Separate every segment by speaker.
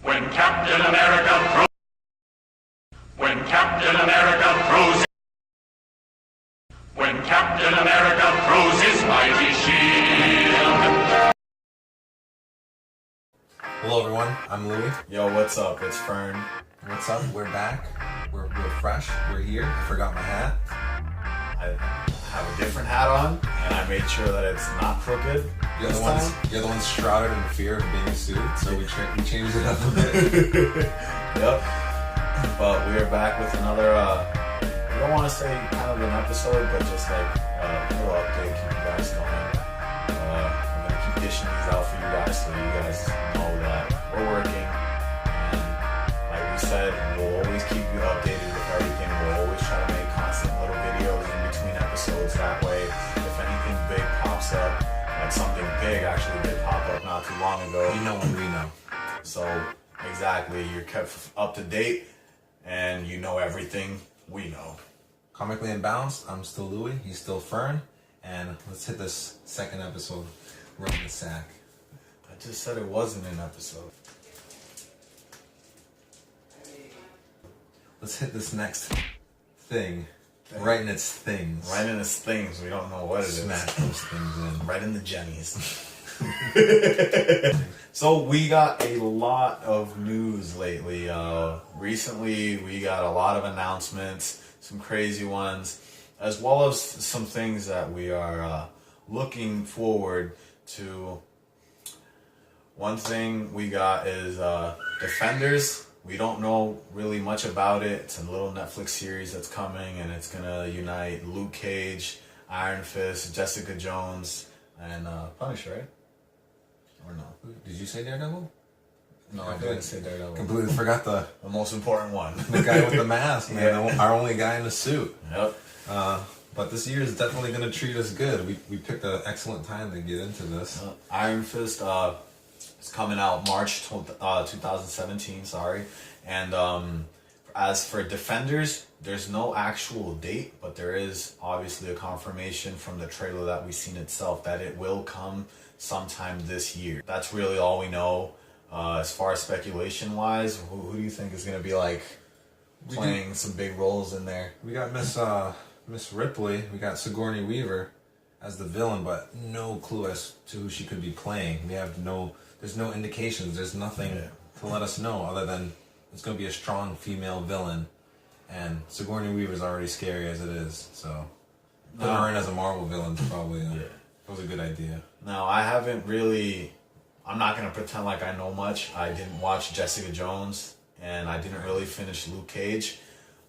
Speaker 1: When Captain America throws... When Captain America throws... When Captain America throws his mighty shield...
Speaker 2: Hello everyone, I'm Louie.
Speaker 3: Yo, what's up? It's Fern.
Speaker 2: What's up? We're back. We're fresh. We're here. I forgot my hat.
Speaker 3: I have a different hat on, and I made sure that it's not crooked.
Speaker 2: You're the ones shrouded in fear of being sued, so we changed it up a bit.
Speaker 3: Yep. But we are back with another, I don't want to say kind of an episode, but just like a little update, keep you guys going. I'm going to keep dishing these out for you guys so you guys know that we're working. And like we said, we'll always keep you updated with everything. We'll always try to make constant little videos in between episodes. That way, if anything big pops up, like something big actually did pop up not too long ago.
Speaker 2: You know when we know.
Speaker 3: So, exactly, you're kept up to date, and you know everything we know.
Speaker 2: Comically Imbalanced, I'm still Louie, he's still Fern, and let's hit this second episode. Run the sack.
Speaker 3: I just said it wasn't an episode.
Speaker 2: Let's hit this next thing. Right in its things.
Speaker 3: Right in its things, we don't know what it is.
Speaker 2: Smash those things in.
Speaker 3: Right in the Jennies. So we got a lot of news lately. Recently, we got a lot of announcements, some crazy ones, as well as some things that we are looking forward to. One thing we got is Defenders. We don't know really much about it. It's a little Netflix series that's coming, and it's gonna unite Luke Cage, Iron Fist, Jessica Jones, and Punisher, right? Or no?
Speaker 2: Did you say Daredevil?
Speaker 3: No, I didn't say Daredevil.
Speaker 2: Completely forgot the
Speaker 3: most important one.
Speaker 2: the guy with the mask, man.
Speaker 3: Yeah.
Speaker 2: Our only guy in the suit.
Speaker 3: Yep.
Speaker 2: But this year is definitely going to treat us good. We picked an excellent time to get into this.
Speaker 3: Iron Fist is coming out March 2017, sorry. And as for Defenders, there's no actual date, but there is obviously a confirmation from the trailer that we've seen itself that it will come sometime this year. That's really all we know. As far as speculation-wise, who do you think is going to be like playing some big roles in there?
Speaker 2: We got Miss Ripley. We got Sigourney Weaver as the villain, but no clue as to who she could be playing. There's no indications. There's nothing to let us know other than it's going to be a strong female villain, and Sigourney Weaver's already scary as it is. So putting her in as a Marvel villain probably was a good idea.
Speaker 3: Now, I'm not going to pretend like I know much. I didn't watch Jessica Jones, and I didn't really finish Luke Cage.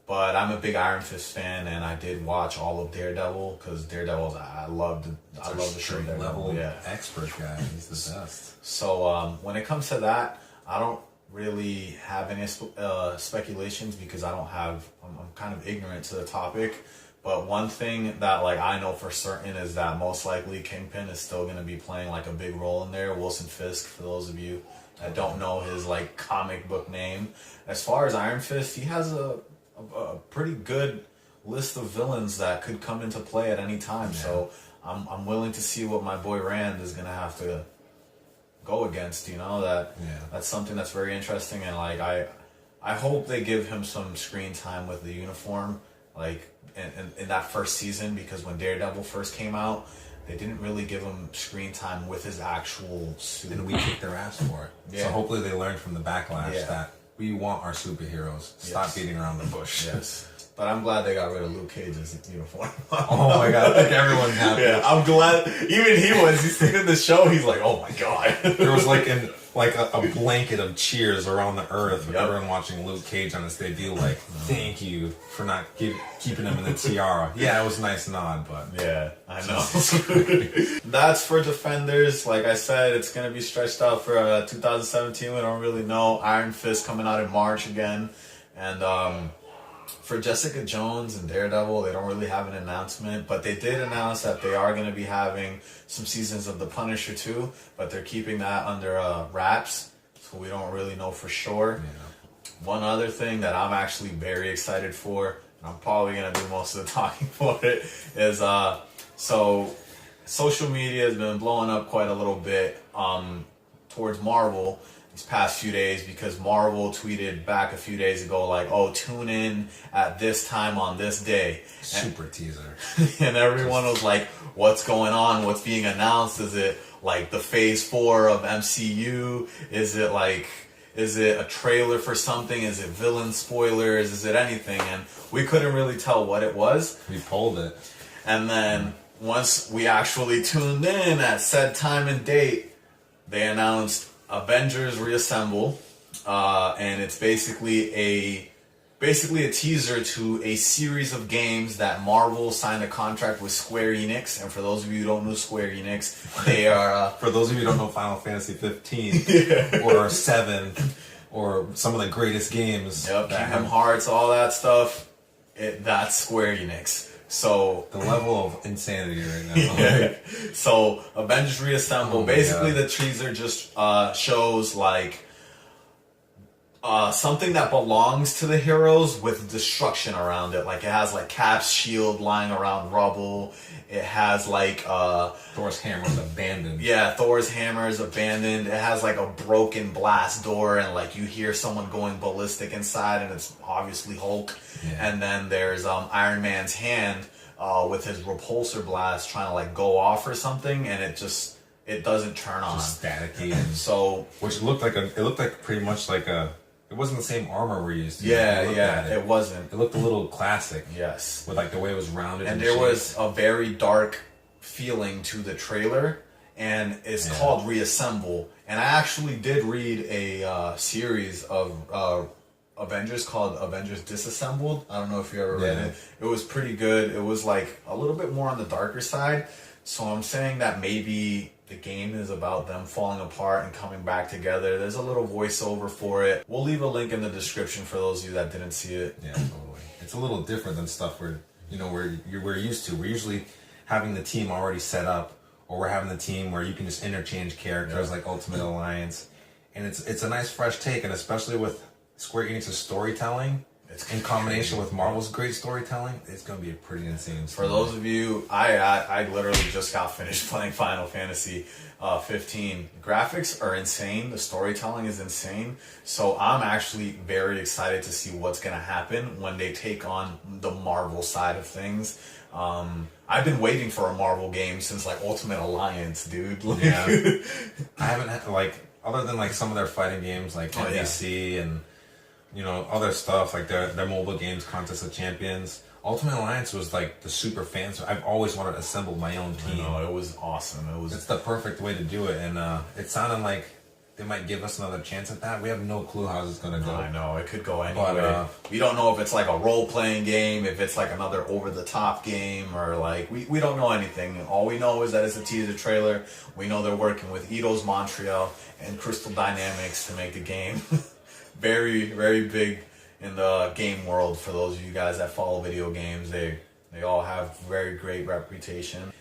Speaker 3: But I'm a big Iron Fist fan, and I did watch all of Daredevil, because Daredevil, I love the show Daredevil.
Speaker 2: Level expert guy. He's the best.
Speaker 3: So when it comes to that, I don't really have any speculations because I'm kind of ignorant to the topic. But one thing that I know for certain is that most likely Kingpin is still going to be playing a big role in there. Wilson Fisk, for those of you that don't know his comic book name. As far as Iron Fist, he has a pretty good list of villains that could come into play at any time. Yeah. So I'm willing to see what my boy Rand is going to have to go against. That's something that's very interesting, and I hope they give him some screen time with the uniform. In that first season, because when Daredevil first came out, they didn't really give him screen time with his actual suit.
Speaker 2: And we kicked their ass for it. Yeah. So hopefully they learned from the backlash that we want our superheroes. Stop beating around the bush.
Speaker 3: Yes. But I'm glad they got rid of Luke Cage's uniform.
Speaker 2: Oh my god, I think everyone's happy.
Speaker 3: Yeah, I'm glad. Even he was. He's sitting in the show. He's like, oh my god.
Speaker 2: There was a blanket of cheers around the earth with everyone watching Luke Cage on his debut. Thank you for not keeping him in the tiara. Yeah, it was a nice nod, but
Speaker 3: yeah, I know. That's for Defenders. Like I said, it's gonna be stretched out for 2017. We don't really know. Iron Fist coming out in March again, and for Jessica Jones and Daredevil, they don't really have an announcement, but they did announce that they are going to be having some seasons of The Punisher too, but they're keeping that under wraps, so we don't really know for sure. Yeah. One other thing that I'm actually very excited for, and I'm probably going to do most of the talking for it, is so social media has been blowing up quite a little bit towards Marvel. these past few days because Marvel tweeted back a few days ago like, oh, tune in at this time on this day.
Speaker 2: Super teaser.
Speaker 3: And everyone was like, what's going on? What's being announced? Is it like the phase 4 of MCU? Is it a trailer for something? Is it villain spoilers? Is it anything? And we couldn't really tell what it was.
Speaker 2: We pulled it.
Speaker 3: And then once we actually tuned in at said time and date, they announced Avengers Reassemble. And it's basically a teaser to a series of games that Marvel signed a contract with Square Enix. And for those of you who don't know Square Enix, they are...
Speaker 2: For those of you who don't know Final Fantasy 15 or 7 or some of the greatest games.
Speaker 3: Yep, Kingdom Hearts, all that stuff, that's Square Enix. So...
Speaker 2: The level of insanity right now.
Speaker 3: Yeah. So, Avengers Reassemble, basically the teaser just shows like... something that belongs to the heroes with destruction around it. Like it has like Cap's shield lying around rubble. It has like
Speaker 2: Thor's hammer is abandoned.
Speaker 3: Yeah, Thor's hammer is abandoned. It has like a broken blast door and like you hear someone going ballistic inside and it's obviously Hulk. Yeah. And then there's Iron Man's hand with his repulsor blast trying to like go off or something and it doesn't turn on.
Speaker 2: Just staticky. And
Speaker 3: so
Speaker 2: which looked like pretty much like a... It wasn't the same armor we're used to.
Speaker 3: Yeah, it wasn't.
Speaker 2: It looked a little classic.
Speaker 3: Yes.
Speaker 2: With like the way it was rounded.
Speaker 3: And there was a very dark feeling to the trailer. And it's called Reassemble. And I actually did read a series of Avengers called Avengers Disassembled. I don't know if you ever read it. It was pretty good. It was like a little bit more on the darker side. So I'm saying that maybe the game is about them falling apart and coming back together. There's a little voiceover for it. We'll leave a link in the description for those of you that didn't see it.
Speaker 2: Yeah, totally. It's a little different than stuff we're used to. We're usually having the team already set up, or we're having the team where you can just interchange characters like Ultimate Alliance. And it's a nice fresh take, and especially with Square Enix's storytelling, in combination with Marvel's great storytelling, it's going to be a pretty insane story.
Speaker 3: For those of you, I literally just got finished playing Final Fantasy 15. Graphics are insane. The storytelling is insane. So I'm actually very excited to see what's going to happen when they take on the Marvel side of things. I've been waiting for a Marvel game since like Ultimate Alliance, dude.
Speaker 2: Yeah. I haven't had, like, other than like some of their fighting games like NBC and... You know, other stuff like their mobile games, Contest of Champions. Ultimate Alliance was like the super fans. I've always wanted to assemble my own team.
Speaker 3: I know, it was awesome.
Speaker 2: It's the perfect way to do it, and it sounded like they might give us another chance at that. We have no clue how this is gonna go.
Speaker 3: I know, it could go any way. We don't know if it's like a role-playing game, if it's like another over-the-top game, or like we don't know anything. All we know is that it's a teaser trailer. We know they're working with Eidos Montreal and Crystal Dynamics to make the game. Very, very big in the game world. For those of you guys that follow video games, they all have very great reputation.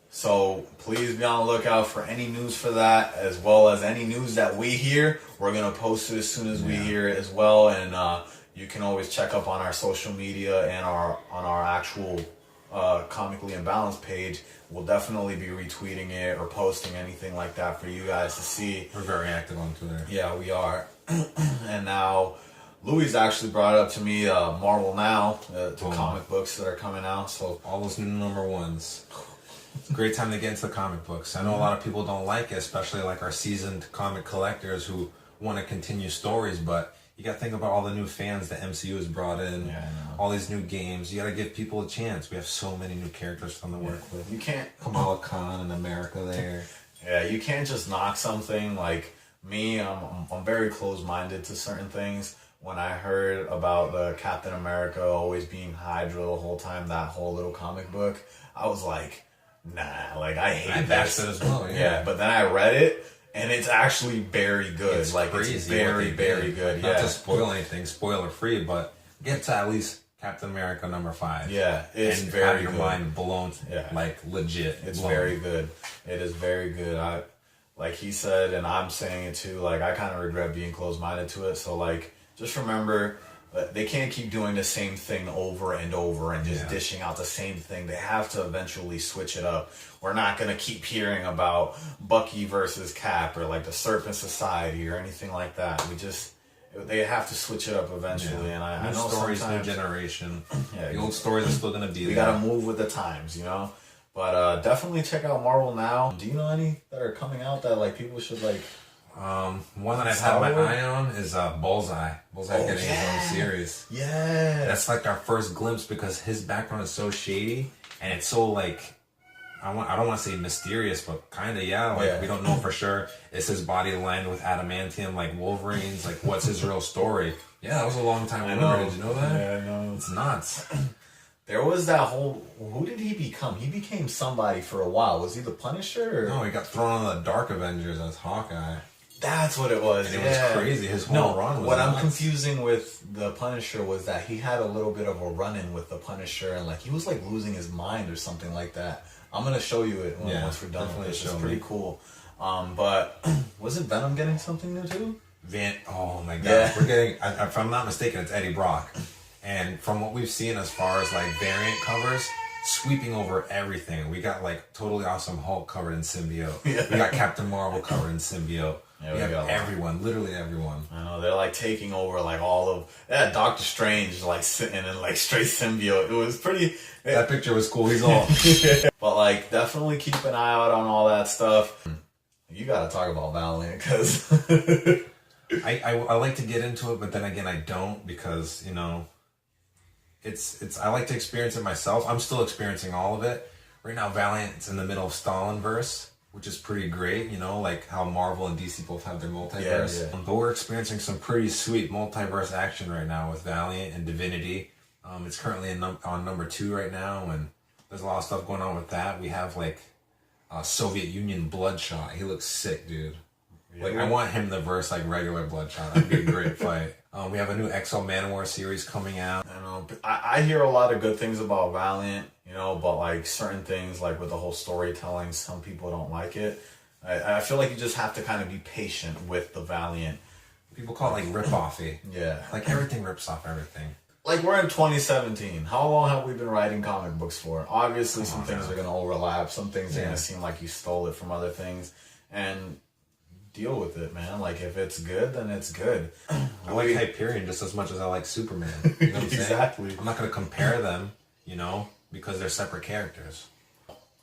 Speaker 3: So please be on the lookout for any news for that, as well as any news that we hear. We're gonna post it as soon as we hear it as well, and you can always check up on our social media and on our actual Comically Imbalanced page. We'll definitely be retweeting it or posting anything like that for you guys to see.
Speaker 2: We're very active on Twitter.
Speaker 3: Yeah, we are. And now, Louis actually brought it up to me, Marvel Now, the comic books that are coming out. So
Speaker 2: all those new number ones. It's a great time to get into the comic books. I know a lot of people don't like it, especially like our seasoned comic collectors who want to continue stories, but you got to think about all the new fans that MCU has brought in, all these new games. You got to give people a chance. We have so many new characters from the work with.
Speaker 3: You can't...
Speaker 2: Kamala Khan in America there.
Speaker 3: Yeah, you can't just knock something. Like me, I'm very closed-minded to certain things. When I heard about the Captain America always being Hydra the whole time, that whole little comic book, I was like, nah, like I hate this.
Speaker 2: I bashed it as well,
Speaker 3: yeah. But then I read it, and it's actually very good.
Speaker 2: It's
Speaker 3: like
Speaker 2: crazy,
Speaker 3: it's very, very good.
Speaker 2: Not to spoil anything, spoiler free, but get to at least Captain America number 5.
Speaker 3: Yeah, it's
Speaker 2: and
Speaker 3: very
Speaker 2: have your
Speaker 3: good.
Speaker 2: mind blown, like legit.
Speaker 3: It's
Speaker 2: blown.
Speaker 3: very good. It is very good. Like he said, and I'm saying it too. Like I kind of regret being closed-minded to it. So like, just remember, they can't keep doing the same thing over and over and just
Speaker 2: Yeah.
Speaker 3: dishing out the same thing. They have to eventually switch it up. We're not going to keep hearing about Bucky versus Cap or like the Serpent Society or anything like that. They have to switch it up eventually.
Speaker 2: Yeah.
Speaker 3: And I
Speaker 2: New
Speaker 3: know
Speaker 2: stories, new
Speaker 3: sometimes
Speaker 2: generation.
Speaker 3: Yeah,
Speaker 2: The old stories are still gonna be
Speaker 3: we
Speaker 2: there.
Speaker 3: got to move with the times, you know? But definitely check out Marvel now. Do you know any that are coming out that like people should like...
Speaker 2: One that I've had my eye on is Bullseye. Bullseye's getting his own series.
Speaker 3: Yeah.
Speaker 2: That's like our first glimpse because his background is so shady and it's so like I don't want to say mysterious, but kind of like we don't know for sure. Is his body lined with adamantium like Wolverine's? Like what's his real story? Yeah, that was a long time ago. Did you know that?
Speaker 3: Yeah, I know.
Speaker 2: It's nuts.
Speaker 3: There was that whole... Who did he become? He became somebody for a while. Was he the Punisher? Or?
Speaker 2: No, he got thrown on the Dark Avengers as Hawkeye.
Speaker 3: That's what it was.
Speaker 2: And it was crazy. His whole run was
Speaker 3: what
Speaker 2: nuts.
Speaker 3: I'm confusing with the Punisher was that he had a little bit of a run-in with the Punisher, and like he was like losing his mind or something like that. I'm gonna show you it once we're done with this. It's pretty cool. But wasn't Venom getting something new too?
Speaker 2: Oh my god,
Speaker 3: Yeah.
Speaker 2: we're getting. If I'm not mistaken, it's Eddie Brock. And from what we've seen as far as like variant covers, sweeping over everything. We got like totally awesome Hulk covered in symbiote.
Speaker 3: Yeah.
Speaker 2: We got Captain Marvel covered in symbiote.
Speaker 3: Yeah,
Speaker 2: we have everyone, literally everyone.
Speaker 3: I know, they're like taking over like all of Doctor Strange like sitting in like straight symbiote. It was pretty...
Speaker 2: That picture was cool. He's all...
Speaker 3: But like definitely keep an eye out on all that stuff. You gotta talk about Valiant because
Speaker 2: I like to get into it, but then again I don't because, you know, it's I like to experience it myself. I'm still experiencing all of it. Right now Valiant's in the middle of Stalinverse, which is pretty great, you know, like how Marvel and DC both have their multiverse.
Speaker 3: Yeah.
Speaker 2: But we're experiencing some pretty sweet multiverse action right now with Valiant and Divinity. It's currently on number 2 right now, and there's a lot of stuff going on with that. We have like Soviet Union Bloodshot. He looks sick, dude. Like I want him to verse like regular Bloodshot. That'd be a great fight. We have a new Exo Manowar series coming out.
Speaker 3: I know I hear a lot of good things about Valiant, you know, but like certain things like with the whole storytelling, some people don't like it. I feel like you just have to kind of be patient with the Valiant.
Speaker 2: People call it like rip-offy.
Speaker 3: Yeah.
Speaker 2: Like everything rips off everything.
Speaker 3: Like we're in 2017. How long have we been writing comic books for? Obviously some things are going to overlap. Some things are going to seem like you stole it from other things. And deal with it, man. Like if it's good, then it's good.
Speaker 2: I like Hyperion just as much as I like Superman. You know what I'm saying?
Speaker 3: Exactly.
Speaker 2: I'm not going to compare them, you know, because they're separate characters.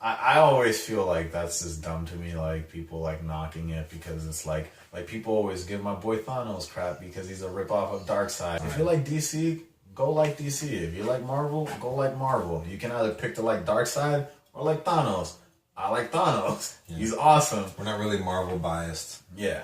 Speaker 3: I always feel like that's just dumb to me, like people like knocking it because it's like people always give my boy Thanos crap because he's a ripoff of Darkseid. If you like DC, go like DC. If you like Marvel, go like Marvel. You can either pick to like Darkseid or like Thanos. I like Thanos. Yeah. He's awesome.
Speaker 2: We're not really Marvel biased.
Speaker 3: Yeah.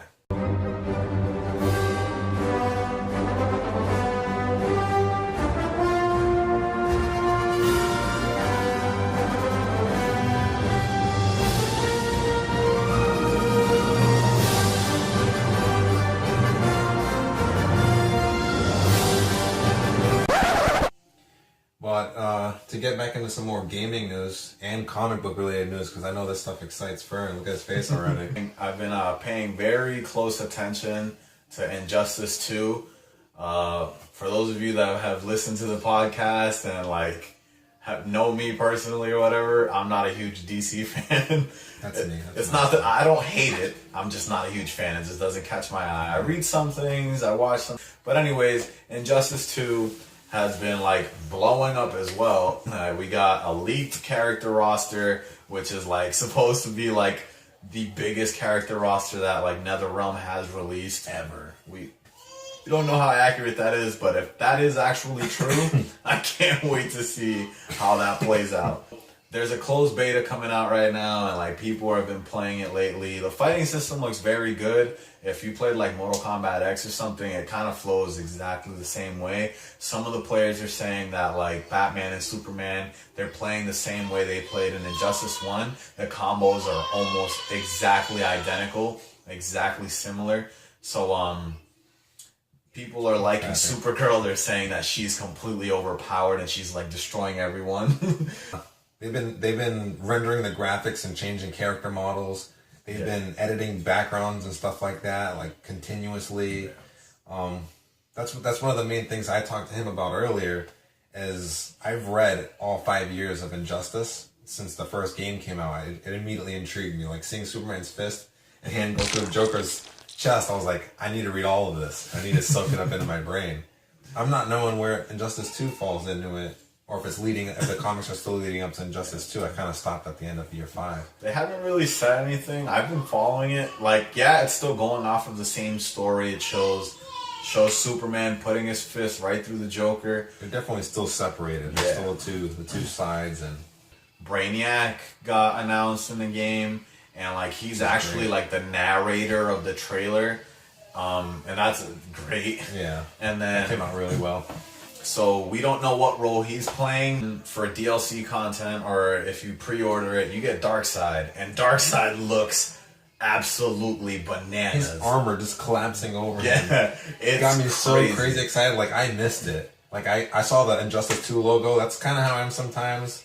Speaker 2: But to get back into some more gaming news and comic book related news, because I know this stuff excites Fern. Look at his face already.
Speaker 3: I've been paying very close attention to Injustice 2. For those of you that have listened to the podcast and like know me personally or whatever, I'm not a huge DC fan.
Speaker 2: That's me.
Speaker 3: It's not that I don't hate it. I'm just not a huge fan. It just doesn't catch my eye. I read some things, I watch some. But anyways, Injustice 2 has been like blowing up as well. We got a leaked character roster, which is like supposed to be like the biggest character roster that like NetherRealm has released ever. We don't know how accurate that is, but if that is actually true, I can't wait to see how that plays out. There's a closed beta coming out right now, and like people have been playing it lately. The fighting system looks very good. If you played like Mortal Kombat X or something, it kind of flows exactly the same way. Some of the players are saying that like Batman and Superman, they're playing the same way they played in Injustice 1. The combos are almost exactly identical, exactly similar. So people are liking Supergirl. They're saying that she's completely overpowered and she's like destroying everyone.
Speaker 2: They've been rendering the graphics and changing character models. They've been editing backgrounds and stuff like that, like continuously. That's one of the main things I talked to him about earlier. Is I've read all 5 years of Injustice since the first game came out. It immediately intrigued me. Like seeing Superman's fist and hand go through the Joker's chest, I was like, I need to read all of this. I need to soak it up into my brain. I'm not knowing where Injustice 2 falls into it, or if the comics are still leading up to Injustice 2. I kind of stopped at the end of year 5.
Speaker 3: They haven't really said anything. I've been following it. Like, yeah, it's still going off of the same story. It shows Superman putting his fist right through the Joker.
Speaker 2: They're definitely still separated. There's still the two sides, and
Speaker 3: Brainiac got announced in the game, and like he's actually great. Like the narrator of the trailer, and that's great.
Speaker 2: Yeah,
Speaker 3: and then
Speaker 2: it came out really well.
Speaker 3: So we don't know what role he's playing for DLC content, or if you pre-order it, you get Darkseid, and Darkseid looks absolutely bananas.
Speaker 2: His armor just collapsing over him.
Speaker 3: Yeah,
Speaker 2: it got me so crazy excited. Like I missed it. Like I saw the Injustice 2 logo. That's kind of how I am sometimes.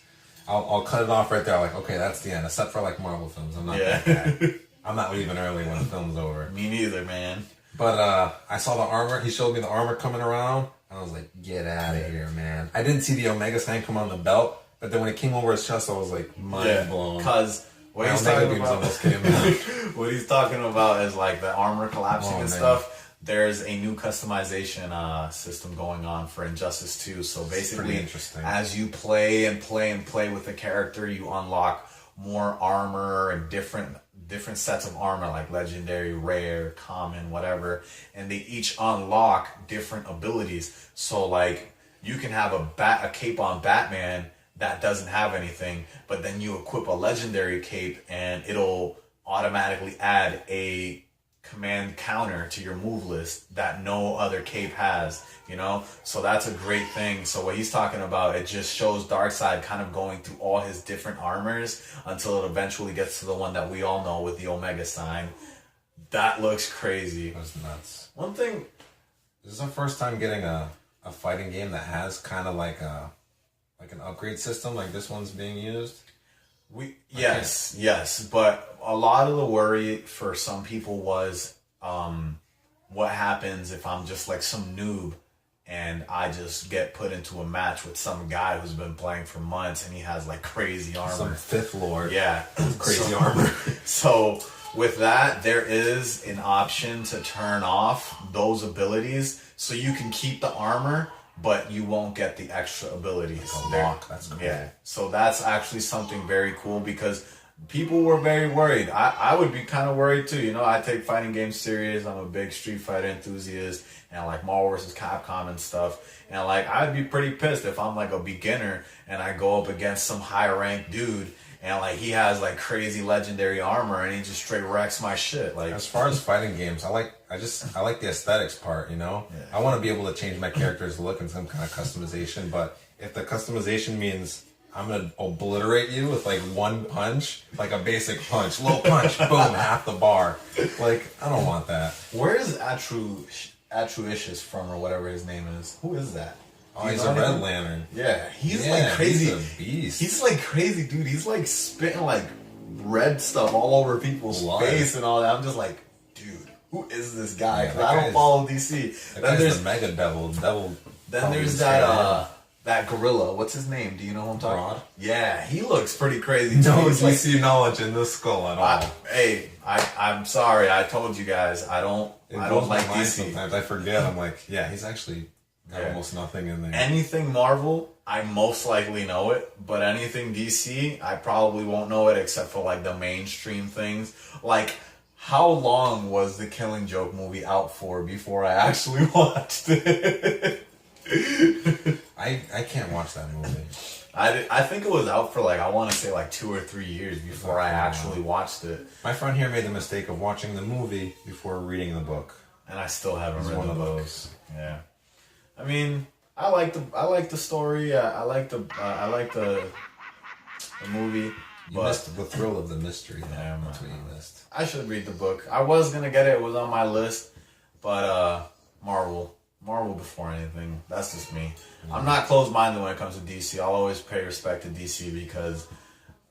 Speaker 2: I'll cut it off right there. Like, okay, that's the end. Except for like Marvel films, I'm not that guy. I'm not leaving early when the film's over.
Speaker 3: Me neither, man.
Speaker 2: But I saw the armor. He showed me the armor coming around. I was like, get out of here, man. I didn't see the Omega sign come on the belt, but then when it came over his chest, I was like, mind blown.
Speaker 3: Because what he's talking about, what he's talking about is like the armor collapsing and stuff. There's a new customization system going on for Injustice 2. So basically, as you play with the character, you unlock more armor and different sets of armor, like legendary, rare, common, whatever, and they each unlock different abilities. So like you can have a cape on Batman that doesn't have anything, but then you equip a legendary cape and it'll automatically add a command counter to your move list that no other cape has, you know? So that's a great thing. So what he's talking about, it just shows Darkseid kind of going through all his different armors until it eventually gets to the one that we all know with the Omega sign. That looks crazy.
Speaker 2: That's nuts.
Speaker 3: One thing...
Speaker 2: This is our first time getting a fighting game that has kind of like an upgrade system like this one's being used.
Speaker 3: Yes, but a lot of the worry for some people was what happens if I'm just like some noob and I just get put into a match with some guy who's been playing for months and he has like crazy armor.
Speaker 2: Some fifth lord.
Speaker 3: Yeah.
Speaker 2: Crazy armor.
Speaker 3: So with that, there is an option to turn off those abilities so you can keep the armor, but you won't get the extra abilities.
Speaker 2: Like a lock. That's cool.
Speaker 3: Yeah. So that's actually something very cool because people were very worried. I would be kind of worried too. You know, I take fighting games serious. I'm a big Street Fighter enthusiast and like Marvel vs. Capcom and stuff. And like, I'd be pretty pissed if I'm like a beginner and I go up against some high ranked dude and like he has like crazy legendary armor and he just straight wrecks my shit. Like,
Speaker 2: as far as fighting games, I like the aesthetics part, you know? Yeah. I want to be able to change my character's look and some kind of customization, but if the customization means I'm going to obliterate you with like one punch, like a basic punch, low punch, boom, half the bar. Like, I don't want that.
Speaker 3: Where is Atruishus from or whatever his name is? Who is that?
Speaker 2: Oh, he's a Red Lantern.
Speaker 3: Yeah, he's like crazy.
Speaker 2: He's a beast.
Speaker 3: He's like crazy, dude. He's like spitting like red stuff all over people's face and all that. I'm just like, dude, who is this guy?
Speaker 2: Yeah,
Speaker 3: I don't follow DC.
Speaker 2: Then there's the Mega Devil.
Speaker 3: Then there's that gorilla. What's his name? Do you know who I'm talking about? Yeah, he looks pretty crazy.
Speaker 2: No DC knowledge in this skull at all.
Speaker 3: I'm sorry. I told you guys. I don't like DC.
Speaker 2: Sometimes I forget. I'm like, yeah, he's actually got almost nothing in there.
Speaker 3: Anything Marvel, I most likely know it, but anything DC, I probably won't know it except for like the mainstream things. Like, how long was the Killing Joke movie out for before I actually watched it?
Speaker 2: I can't watch that movie.
Speaker 3: I think it was out for like, I want to say like 2 or 3 years before I actually watched it.
Speaker 2: My friend here made the mistake of watching the movie before reading the book.
Speaker 3: And I still haven't read the book. Yeah. I mean, I like the story. I like the movie.
Speaker 2: You missed the thrill of the mystery.
Speaker 3: Yeah,
Speaker 2: that's what you missed.
Speaker 3: I should read the book. I was gonna get it. It was on my list, but Marvel before anything. That's just me. Mm-hmm. I'm not closed-minded when it comes to DC. I'll always pay respect to DC because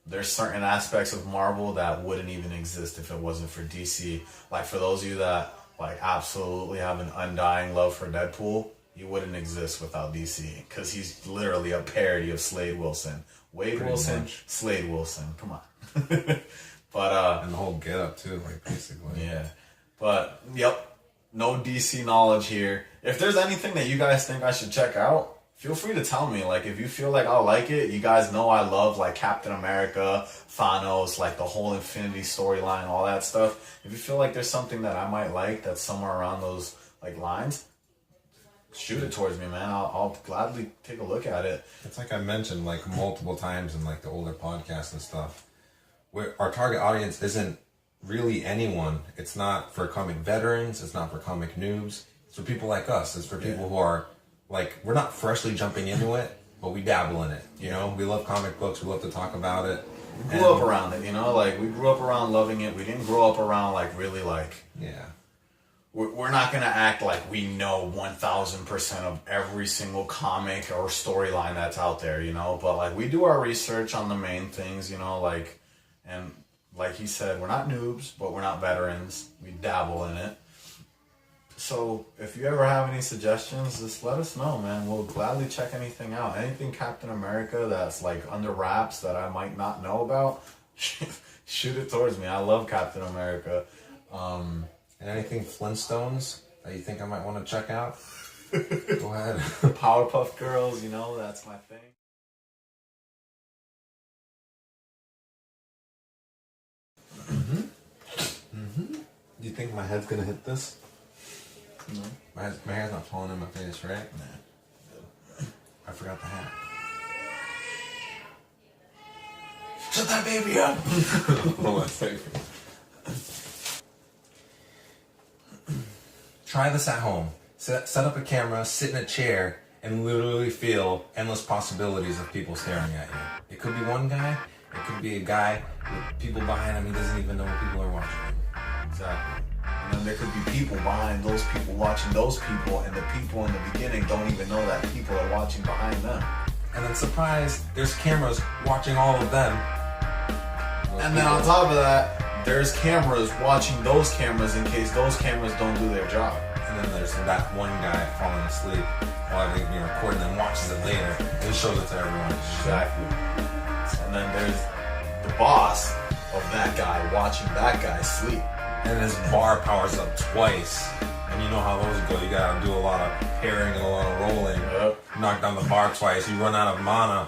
Speaker 3: there's certain aspects of Marvel that wouldn't even exist if it wasn't for DC. Like for those of you that like absolutely have an undying love for Deadpool, he wouldn't exist without DC, because he's literally a parody of Slade Wilson. Wade
Speaker 2: Pretty
Speaker 3: Wilson,
Speaker 2: much.
Speaker 3: Slade Wilson. Come on. But
Speaker 2: And the whole get up too, like basically.
Speaker 3: yeah. But yep, no DC knowledge here. If there's anything that you guys think I should check out, feel free to tell me. Like, if you feel like I'll like it, you guys know I love like Captain America, Thanos, like the whole Infinity storyline, all that stuff. If you feel like there's something that I might like that's somewhere around those like lines, shoot it towards me, man. I'll gladly take a look at it.
Speaker 2: It's like I mentioned like multiple times in like the older podcasts and stuff, where our target audience isn't really anyone. It's not for comic veterans. It's not for comic noobs. It's for people like us. It's for people who are like, we're not freshly jumping into it, but we dabble in it. You know, we love comic books. We love to talk about it.
Speaker 3: We grew up around it, you know, like we grew up around loving it. We didn't grow up around like really like,
Speaker 2: yeah.
Speaker 3: we're not going to act like we know 1000% of every single comic or storyline that's out there, you know, but like we do our research on the main things, you know, like, and like he said, we're not noobs, but we're not veterans. We dabble in it. So if you ever have any suggestions, just let us know, man. We'll gladly check anything out. Anything Captain America that's like under wraps that I might not know about, shoot it towards me. I love Captain America.
Speaker 2: And anything Flintstones that you think I might want to check out, go ahead.
Speaker 3: Powerpuff Girls, you know, that's my thing.
Speaker 2: Do you think my head's gonna hit this?
Speaker 3: No.
Speaker 2: My hair's not falling in my face, right?
Speaker 3: Nah.
Speaker 2: I forgot the hat.
Speaker 3: Shut that baby up!
Speaker 2: Hold on a second. Try this at home. Set up a camera, sit in a chair, and literally feel endless possibilities of people staring at you. It could be one guy. It could be a guy with people behind him. He doesn't even know what people are watching him.
Speaker 3: Exactly. And then there could be people behind those people watching those people, and the people in the beginning don't even know that people are watching behind them.
Speaker 2: And then surprise, there's cameras watching all of them.
Speaker 3: And then on top of that, there's cameras watching those cameras in case those cameras don't do their job.
Speaker 2: And then there's that one guy falling asleep while everything's being recorded and then watches it later. And he shows it to everyone.
Speaker 3: Exactly. And then there's the boss of that guy watching that guy sleep.
Speaker 2: And his bar powers up twice. And you know how those go. You gotta do a lot of pairing and a lot of rolling.
Speaker 3: Yep.
Speaker 2: Knock down the bar twice. You run out of mana.